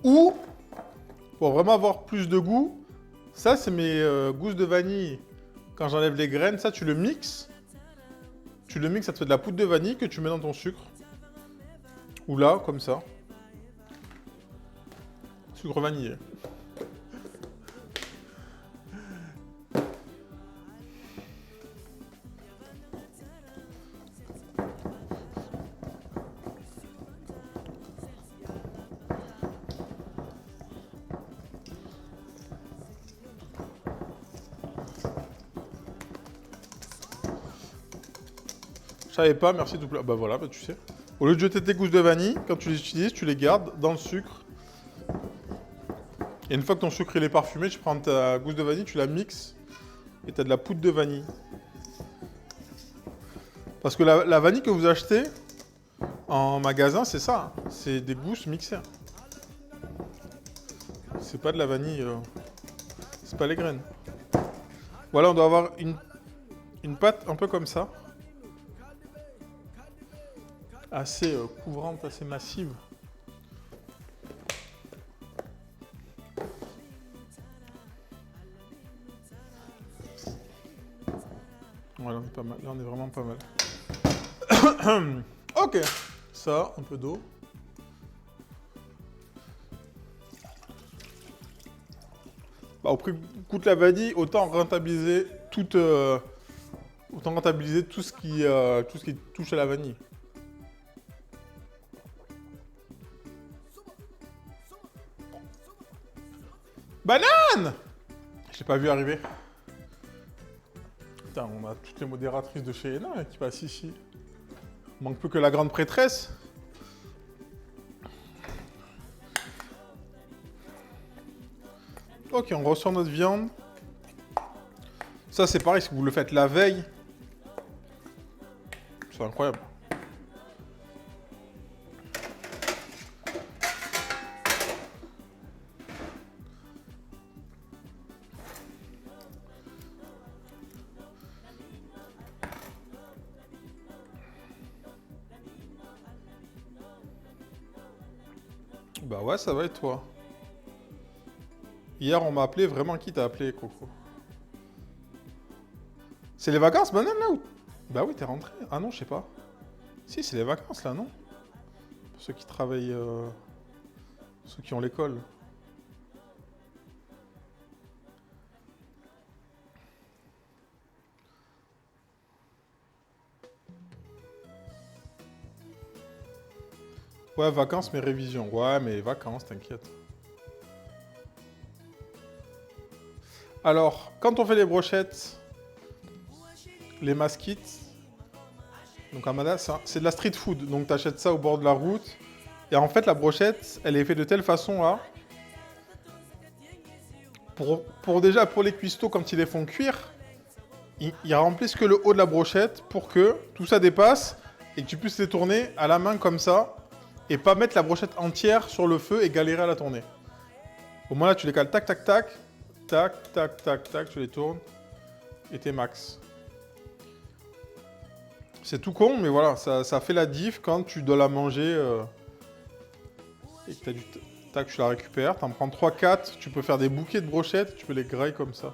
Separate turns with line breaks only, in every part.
Ou, pour vraiment avoir plus de goût, ça c'est mes gousses de vanille. Quand j'enlève les graines, ça tu le mixes. Tu le mixes, ça te fait de la poudre de vanille que tu mets dans ton sucre. Ou là, comme ça. Sucre vanillé. Je savais pas, merci tout. Bah voilà, bah tu sais. Au lieu de jeter tes gousses de vanille, quand tu les utilises, tu les gardes dans le sucre. Et une fois que ton sucre il est parfumé, tu prends ta gousse de vanille, tu la mixes et tu as de la poudre de vanille. Parce que la vanille que vous achetez en magasin, c'est ça. C'est des gousses mixées. C'est pas de la vanille. C'est pas les graines. Voilà, on doit avoir une pâte un peu comme ça. Assez couvrante, assez massive. Voilà, on est pas mal. Là, on est vraiment pas mal. Ok. Ça, un peu d'eau. Bah, au prix que coûte la vanille, autant rentabiliser tout ce qui touche à la vanille. Banane! Je l'ai pas vu arriver. Putain, on a toutes les modératrices de chez Hénin qui passent ici. Manque plus que la grande prêtresse. Ok, on ressort notre viande. Ça, c'est pareil, si vous le faites la veille. C'est incroyable. Bah ouais, ça va et toi? Hier, on m'a appelé, vraiment, qui t'a appelé, Coco? C'est les vacances, banane, là ou... Bah oui, t'es rentré. Ah non, je sais pas. Si, c'est les vacances, là, non? Pour ceux qui travaillent... Ceux qui ont l'école. Ouais, vacances, mais révision. Ouais, mais vacances, t'inquiète. Alors, quand on fait les brochettes, les masquites, donc Amanda, c'est de la street food. Donc t'achètes ça au bord de la route. Et en fait, la brochette, elle est faite de telle façon à... Déjà, pour les cuistots, quand ils les font cuire, ils remplissent que le haut de la brochette pour que tout ça dépasse et que tu puisses les tourner à la main comme ça et pas mettre la brochette entière sur le feu et galérer à la tourner. Au moins là, tu les cales tac, tac, tac, tac, tac, tac, tac, tu les tournes et t'es max. C'est tout con, mais voilà, ça fait la diff quand tu dois la manger et que t'as du... Tac, tu la récupères, t'en prends 3-4, tu peux faire des bouquets de brochettes, tu peux les grailler comme ça.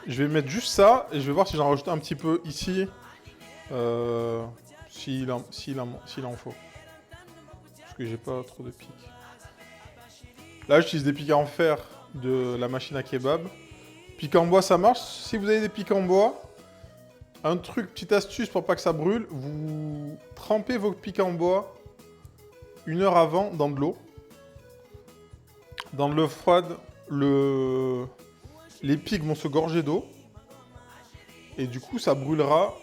Je vais mettre juste ça et je vais voir si j'en rajoute un petit peu ici. S'il en faut. Parce que j'ai pas trop de pics. Là, j'utilise des pics en fer de la machine à kebab. Pics en bois, ça marche. Si vous avez des pics en bois, un truc, petite astuce pour pas que ça brûle, vous trempez vos pics en bois 1 heure avant dans de l'eau. Dans de l'eau froide, les pics vont se gorger d'eau. Et du coup, ça brûlera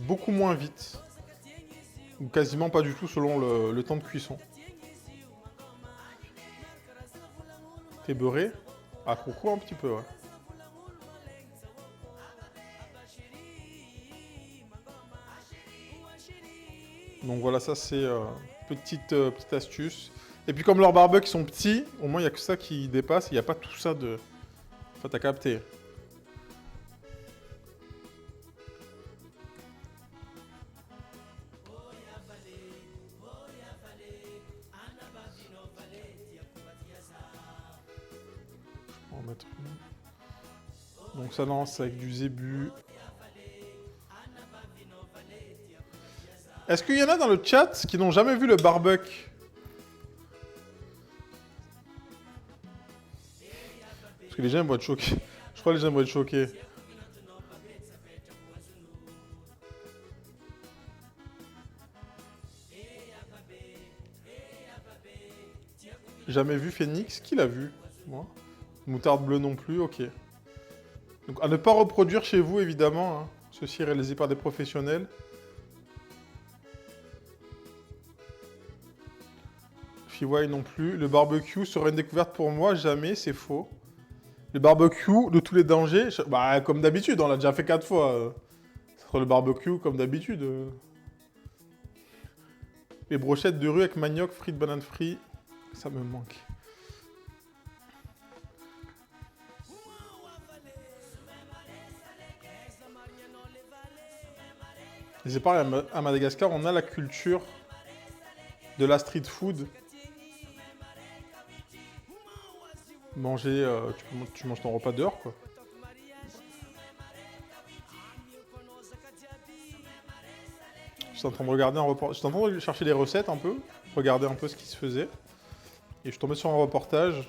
beaucoup moins vite. Ou quasiment pas du tout selon le temps de cuisson. T'es beurré? À coco un petit peu, ouais. Donc voilà, ça c'est petite astuce. Et puis comme leurs barbecues sont petits, au moins il n'y a que ça qui dépasse. Il n'y a pas tout ça de... Enfin, t'as capté. mettre une. Donc ça lance avec du zébu. Est-ce qu'il y en a dans le chat qui n'ont jamais vu le barbecue? Parce que les gens vont être choqués. Je crois que les gens vont être choqués. Jamais vu Phoenix? Qui l'a vu? Moi. Moutarde bleue non plus, ok. Donc à ne pas reproduire chez vous, évidemment. Hein. Ceci est réalisé par des professionnels. Fiwai non plus. Le barbecue serait une découverte pour moi, jamais, c'est faux. Le barbecue de tous les dangers, bah comme d'habitude, on l'a déjà fait 4 fois. Le barbecue comme d'habitude. Les brochettes de rue avec manioc, frites, bananes frites, ça me manque. Et c'est pareil, à Madagascar, on a la culture de la street food. Manger, tu manges ton repas dehors, quoi. Je suis en train de regarder un reportage. Je suis en train de chercher des recettes un peu, regarder un peu ce qui se faisait. Et je suis tombé sur un reportage.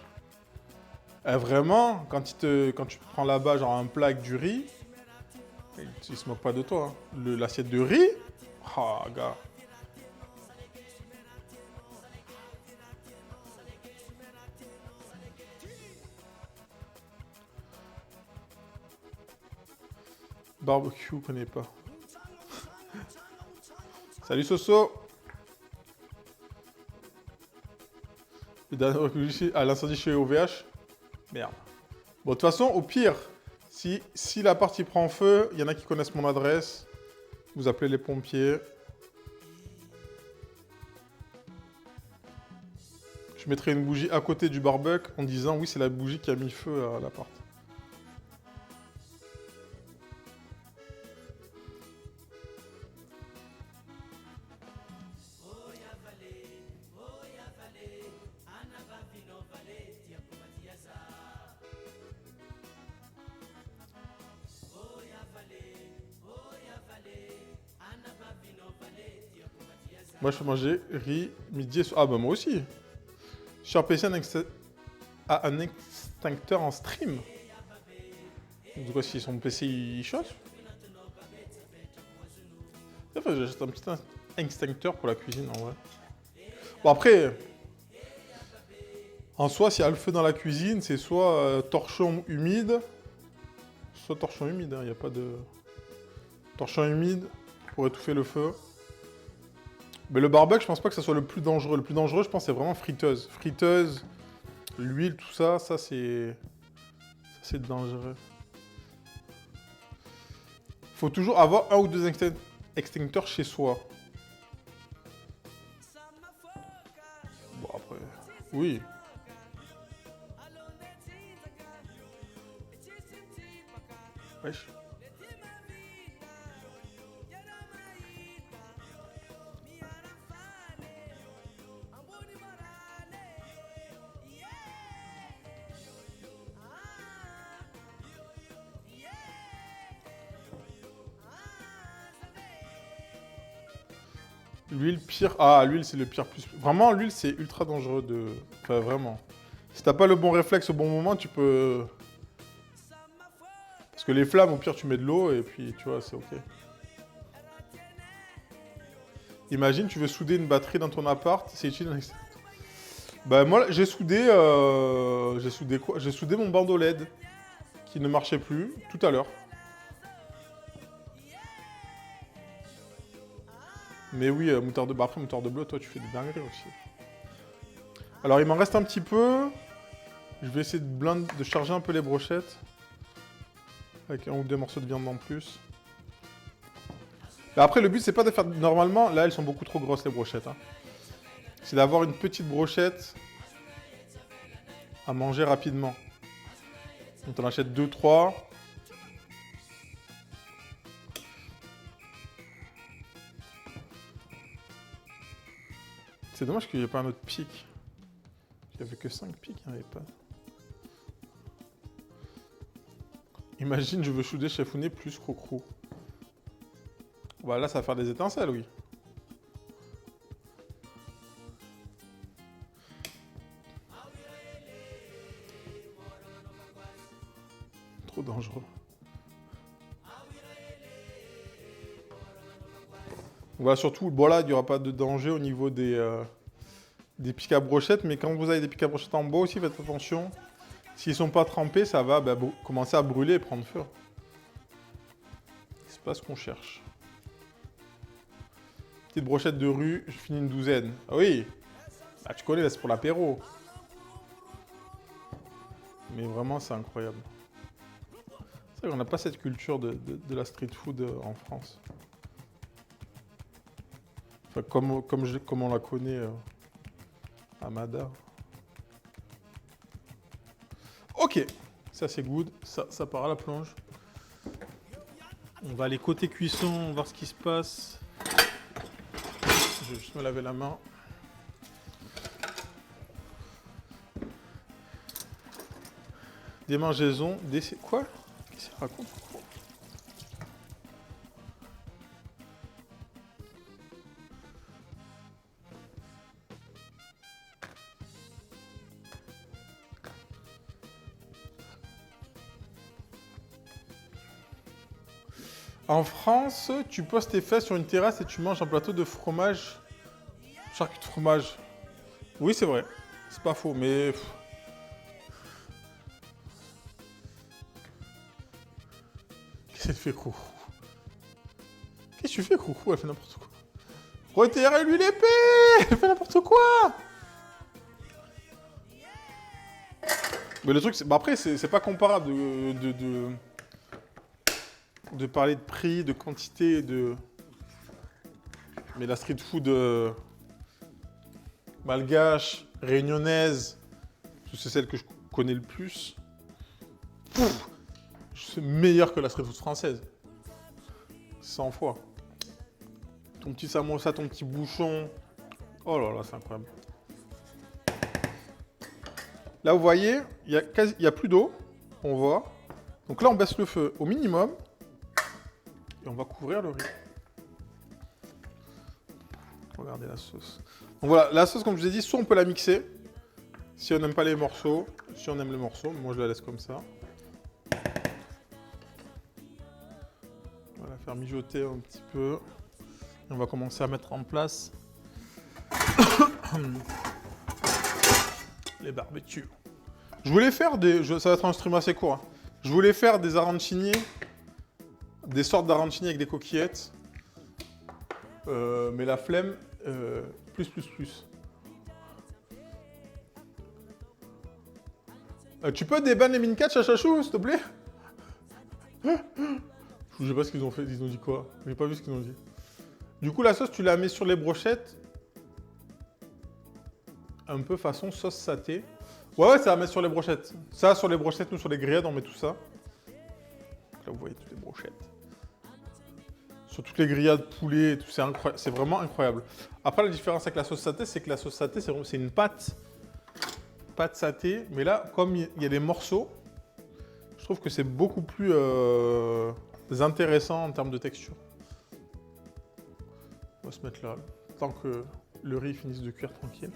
Vraiment, quand tu prends là-bas genre un plat avec du riz, ils se moquent pas de toi. Hein. L'assiette de riz, ah gars. Barbecue, connais pas. Salut Soso. Le dernier recul à l'incendie chez OVH. Merde. Bon, de toute façon, au pire, si la partie prend feu, il y en a qui connaissent mon adresse. Vous appelez les pompiers. Je mettrai une bougie à côté du barbecue en disant oui, c'est la bougie qui a mis feu à l'appart. Moi, je peux manger riz, midi et soir. Ah, bah, moi aussi. Sur PC, un extincteur en stream. Du coup, si son PC il chauffe. Enfin, j'achète un petit extincteur pour la cuisine, en vrai. Bon, après, en soi, s'il y a le feu dans la cuisine, c'est soit torchon humide, soit torchon humide. Il n'y a pas de. Torchon humide pour étouffer le feu. Mais le barbecue, je pense pas que ça soit le plus dangereux. Le plus dangereux, je pense, c'est vraiment friteuse. Friteuse, l'huile, tout ça, ça c'est dangereux. Faut toujours avoir un ou deux extincteurs chez soi. Bon, après, oui. Wesh. L'huile pire. Ah, l'huile c'est le pire plus. Vraiment, l'huile c'est ultra dangereux de. Enfin, vraiment. Si t'as pas le bon réflexe au bon moment, tu peux. Parce que les flammes, au pire, tu mets de l'eau et puis tu vois, c'est ok. Imagine, tu veux souder une batterie dans ton appart, c'est utile. Bah, moi, j'ai soudé. J'ai soudé quoi? J'ai soudé mon bandeau LED qui ne marchait plus tout à l'heure. Mais oui, moutarde de... Bah, après, moutarde de bleu, toi, tu fais des dingueries aussi. Alors, il m'en reste un petit peu. Je vais essayer de charger un peu les brochettes. Avec un ou deux morceaux de viande en plus. Mais après, le but, c'est pas de faire... Normalement, là, elles sont beaucoup trop grosses, les brochettes. Hein. C'est d'avoir une petite brochette à manger rapidement. Donc, on achète 2-3. C'est dommage qu'il n'y ait pas un autre pic. Il n'y avait que 5 pics, il n'y en avait pas. Imagine, je veux chouder cheffouné plus crocrou. Voilà, ça va faire des étincelles, oui. Trop dangereux. Voilà, surtout, bon là, il n'y aura pas de danger au niveau des pics à brochette, mais quand vous avez des pics à brochette en bois aussi, faites attention. S'ils ne sont pas trempés, ça va commencer à brûler et prendre feu. C'est pas ce qu'on cherche. Petite brochette de rue, je finis une douzaine. Ah oui, bah, tu connais, c'est pour l'apéro. Mais vraiment, c'est incroyable. C'est vrai qu'on n'a pas cette culture de la street food en France. Enfin, comme on la connaît à Mada. Ok, ça c'est good, ça part à la plonge. On va aller côté cuisson, voir ce qui se passe. Je vais juste me laver la main. Démangeaison, quoi? Qu'est-ce qu'il raconte? En France, tu poses tes fesses sur une terrasse et tu manges un plateau de fromage. Charcuterie de fromage. Oui, c'est vrai. C'est pas faux, mais... Qu'est-ce qu'elle fait, Crocrou? Qu'est-ce que tu fais, Crocrou? Elle fait n'importe quoi. Retirez-lui l'épée! Elle fait n'importe quoi! Mais le truc, c'est... Bah après, c'est pas comparable de parler de prix, de quantité, de... Mais la street food malgache, réunionnaise, c'est celle que je connais le plus. C'est meilleur que la street food française. 100 fois. Ton petit samosa, ton petit bouchon. Oh là là, c'est incroyable. Là, vous voyez, il y a plus d'eau. On voit. Donc là, on baisse le feu au minimum. Et on va couvrir le riz. Regardez la sauce. Donc voilà, la sauce, comme je vous ai dit, soit on peut la mixer. Si on n'aime pas les morceaux. Si on aime les morceaux, moi je la laisse comme ça. On va la faire mijoter un petit peu. Et on va commencer à mettre en place les barbecues. Je voulais faire ça va être un stream assez court. Hein. Je voulais faire des arancini, des sortes d'arancini avec des coquillettes. Mais la flemme, plus. Tu peux débanner les mini-catch à Chachou, s'il te plaît? Je sais pas ce qu'ils ont fait, ils ont dit quoi? J'ai pas vu ce qu'ils ont dit. Du coup, la sauce, tu la mets sur les brochettes. Un peu façon sauce saté. Ouais, ça va mettre sur les brochettes. Ça, sur les brochettes, nous, sur les grillades, on met tout ça. Là, vous voyez toutes les brochettes. Sur toutes les grillades, poulet et tout, c'est vraiment incroyable. Après, la différence avec la sauce saté, c'est que la sauce saté, c'est une pâte saté. Mais là, comme il y a des morceaux, je trouve que c'est beaucoup plus intéressant en termes de texture. On va se mettre là, tant que le riz finisse de cuire tranquille.